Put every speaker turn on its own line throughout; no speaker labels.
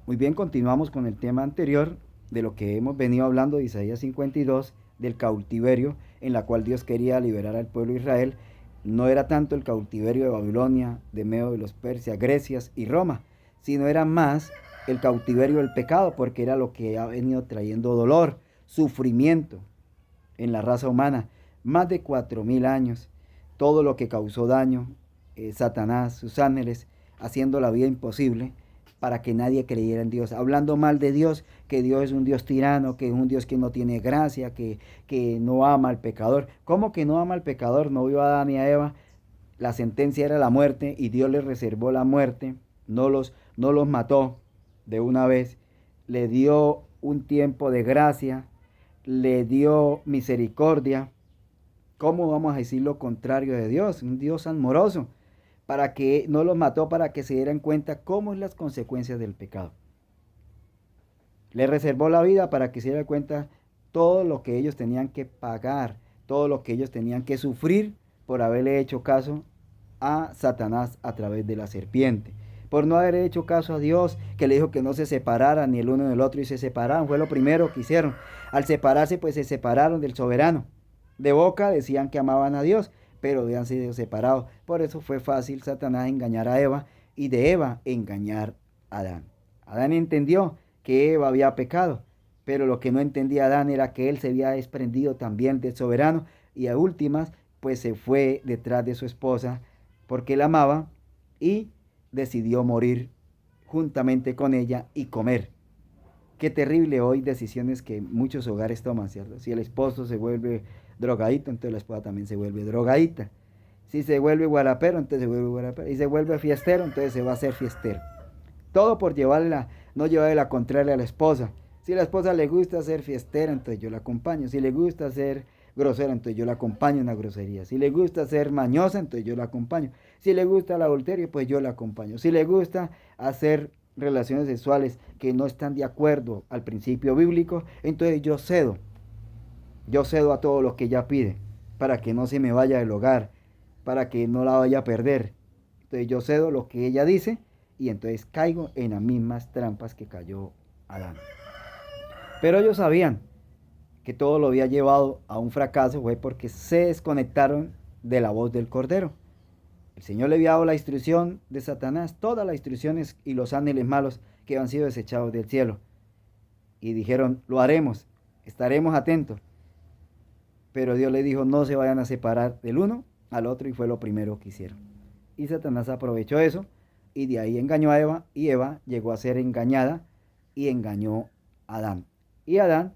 Muy bien, continuamos con el tema anterior de lo que hemos venido hablando de Isaías 52, del cautiverio en la cual Dios quería liberar al pueblo de Israel. No era tanto el cautiverio de Babilonia, de Medo, de los Persia, Grecia y Roma, sino era más el cautiverio del pecado, porque era lo que ha venido trayendo dolor, sufrimiento en la raza humana. Más de 4000 años, todo lo que causó daño, Satanás, sus ángeles, haciendo la vida imposible para que nadie creyera en Dios, hablando mal de Dios, que Dios es un Dios tirano, que es un Dios que no tiene gracia, que no ama al pecador. ¿Cómo que no ama al pecador? No vio a Adán y a Eva, la sentencia era la muerte y Dios les reservó la muerte, no los mató de una vez, le dio un tiempo de gracia, le dio misericordia. ¿Cómo vamos a decir lo contrario de Dios? Un Dios amoroso, para que no los mató, para que se dieran cuenta cómo es las consecuencias del pecado. Le reservó la vida para que se dieran cuenta todo lo que ellos tenían que pagar, todo lo que ellos tenían que sufrir por haberle hecho caso a Satanás a través de la serpiente. Por no haber hecho caso a Dios, que le dijo que no se separaran ni el uno del otro, y se separaron. Fue lo primero que hicieron. Al separarse, pues se separaron del soberano. De boca decían que amaban a Dios, pero habían sido separados. Por eso fue fácil Satanás engañar a Eva y de Eva engañar a Adán. Adán entendió que Eva había pecado, pero lo que no entendía Adán era que él se había desprendido también del soberano y a últimas pues se fue detrás de su esposa porque la amaba y decidió morir juntamente con ella y comer. Qué terrible hoy decisiones que muchos hogares toman, ¿cierto? Si el esposo se vuelve drogadito, entonces la esposa también se vuelve drogadita. Si se vuelve guarapero, entonces se vuelve guarapero. Y se vuelve fiestero, entonces se va a hacer fiestero. Todo por no llevarle la contraria a la esposa. Si a la esposa le gusta ser fiestera, entonces yo la acompaño. Si le gusta ser grosera, entonces yo la acompaño en la grosería. Si le gusta ser mañosa, entonces yo la acompaño. Si le gusta el adulterio, pues yo la acompaño. Si le gusta hacer relaciones sexuales que no están de acuerdo al principio bíblico, entonces yo cedo. Yo cedo a todo lo que ella pide para que no se me vaya del hogar, para que no la vaya a perder. Entonces yo cedo lo que ella dice y entonces caigo en las mismas trampas que cayó Adán. Pero ellos sabían que todo lo había llevado a un fracaso fue porque se desconectaron de la voz del Cordero. El Señor le había dado la instrucción de Satanás, todas las instrucciones y los ángeles malos que han sido desechados del cielo. Y dijeron, lo haremos, estaremos atentos. Pero Dios le dijo, no se vayan a separar del uno al otro y fue lo primero que hicieron. Y Satanás aprovechó eso y de ahí engañó a Eva y Eva llegó a ser engañada y engañó a Adán. Y Adán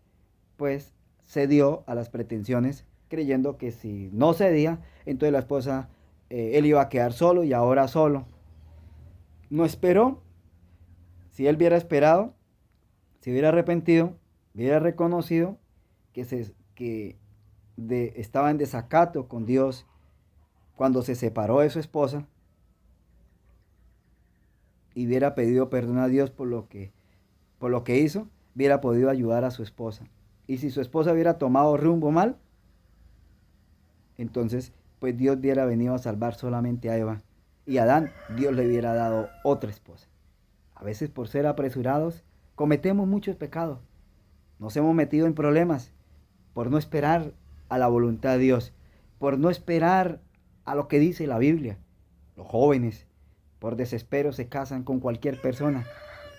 pues cedió a las pretensiones creyendo que si no cedía, entonces la esposa, él iba a quedar solo y ahora solo. No esperó. Si él hubiera esperado, si hubiera arrepentido, hubiera reconocido que estaba en desacato con Dios cuando se separó de su esposa y hubiera pedido perdón a Dios por lo que hizo, hubiera podido ayudar a su esposa. Y si su esposa hubiera tomado rumbo mal, entonces pues Dios hubiera venido a salvar solamente a Eva. Y a Adán Dios le hubiera dado otra esposa. A veces por ser apresurados cometemos muchos pecados. Nos hemos metido en problemas por no esperar a la voluntad de Dios, por no esperar a lo que dice la Biblia. Los jóvenes por desespero se casan con cualquier persona,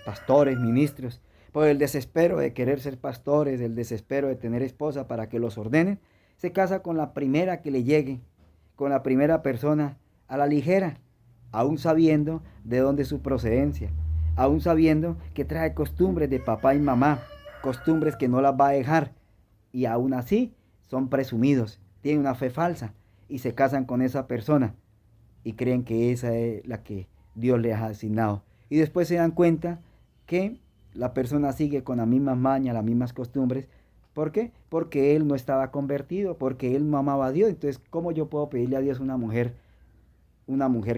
pastores, ministros, por el desespero de querer ser pastores, el desespero de tener esposa para que los ordenen, se casa con la primera que le llegue, con la primera persona a la ligera, aún sabiendo de dónde es su procedencia, aún sabiendo que trae costumbres de papá y mamá, costumbres que no las va a dejar, y aún así son presumidos, tienen una fe falsa y se casan con esa persona y creen que esa es la que Dios les ha asignado. Y después se dan cuenta que la persona sigue con las mismas mañas, las mismas costumbres. ¿Por qué? Porque él no estaba convertido, porque él no amaba a Dios. Entonces, ¿cómo yo puedo pedirle a Dios una mujer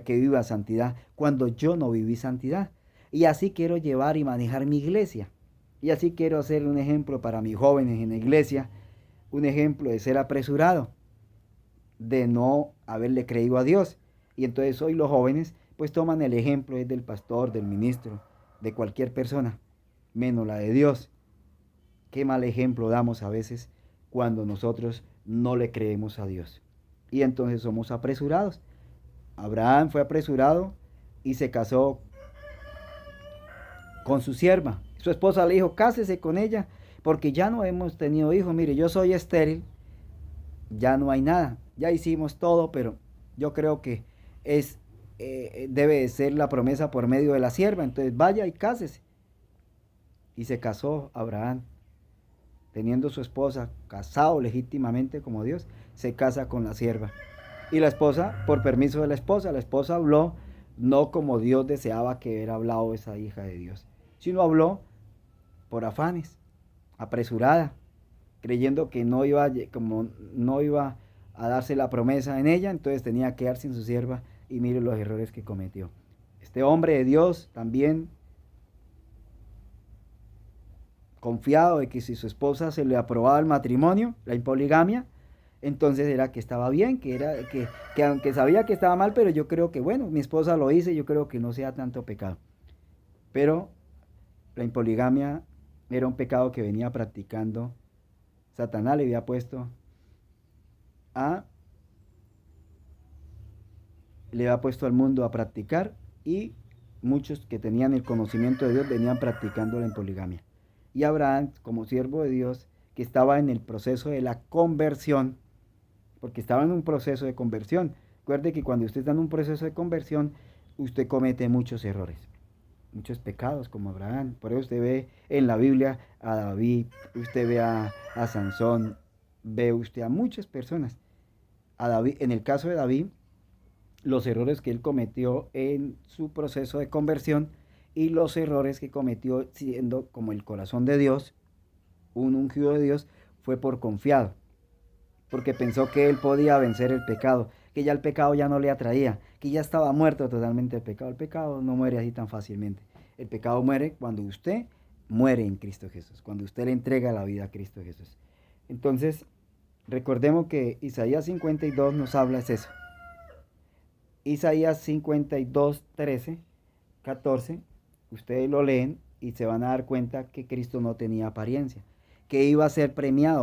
que viva santidad cuando yo no viví santidad? Y así quiero llevar y manejar mi iglesia. Y así quiero ser un ejemplo para mis jóvenes en la iglesia, un ejemplo de ser apresurado, de no haberle creído a Dios. Y entonces hoy los jóvenes pues toman el ejemplo del pastor, del ministro, de cualquier persona, menos la de Dios. Qué mal ejemplo damos a veces cuando nosotros no le creemos a Dios. Y entonces somos apresurados. Abraham fue apresurado y se casó con su sierva. Su esposa le dijo, cásese con ella, porque ya no hemos tenido hijos. Mire, yo soy estéril, ya no hay nada. Ya hicimos todo, pero yo creo que es debe de ser la promesa por medio de la sierva. Entonces vaya y cásese. Y se casó Abraham, teniendo su esposa, casado legítimamente como Dios, se casa con la sierva. Y la esposa, por permiso de la esposa habló no como Dios deseaba que hubiera hablado esa hija de Dios, sino habló por afanes, apresurada, creyendo que como no iba a darse la promesa en ella, entonces tenía que quedar sin su sierva, y mire los errores que cometió. Este hombre de Dios también, confiado de que si su esposa se le aprobaba el matrimonio, la impoligamia, entonces era que estaba bien, que aunque sabía que estaba mal, pero yo creo que bueno, mi esposa lo hizo, yo creo que no sea tanto pecado. Pero la impoligamia era un pecado que venía practicando Satanás, le había puesto a le había puesto al mundo a practicar, y muchos que tenían el conocimiento de Dios venían practicando la impoligamia. Y Abraham, como siervo de Dios, que estaba en el proceso de la conversión, porque estaba en un proceso de conversión. Recuerde que cuando usted está en un proceso de conversión, usted comete muchos errores, muchos pecados como Abraham. Por eso usted ve en la Biblia a David, usted ve a Sansón, ve usted a muchas personas. A David, en el caso de David, los errores que él cometió en su proceso de conversión y los errores que cometió siendo como el corazón de Dios, un ungido de Dios, fue por confiado, porque pensó que él podía vencer el pecado, que ya el pecado ya no le atraía, que ya estaba muerto totalmente el pecado. El pecado no muere así tan fácilmente. El pecado muere cuando usted muere en Cristo Jesús, cuando usted le entrega la vida a Cristo Jesús. Entonces, recordemos que Isaías 52 nos habla es eso. Isaías 52, 13, 14, ustedes lo leen y se van a dar cuenta que Cristo no tenía apariencia, que iba a ser premiado.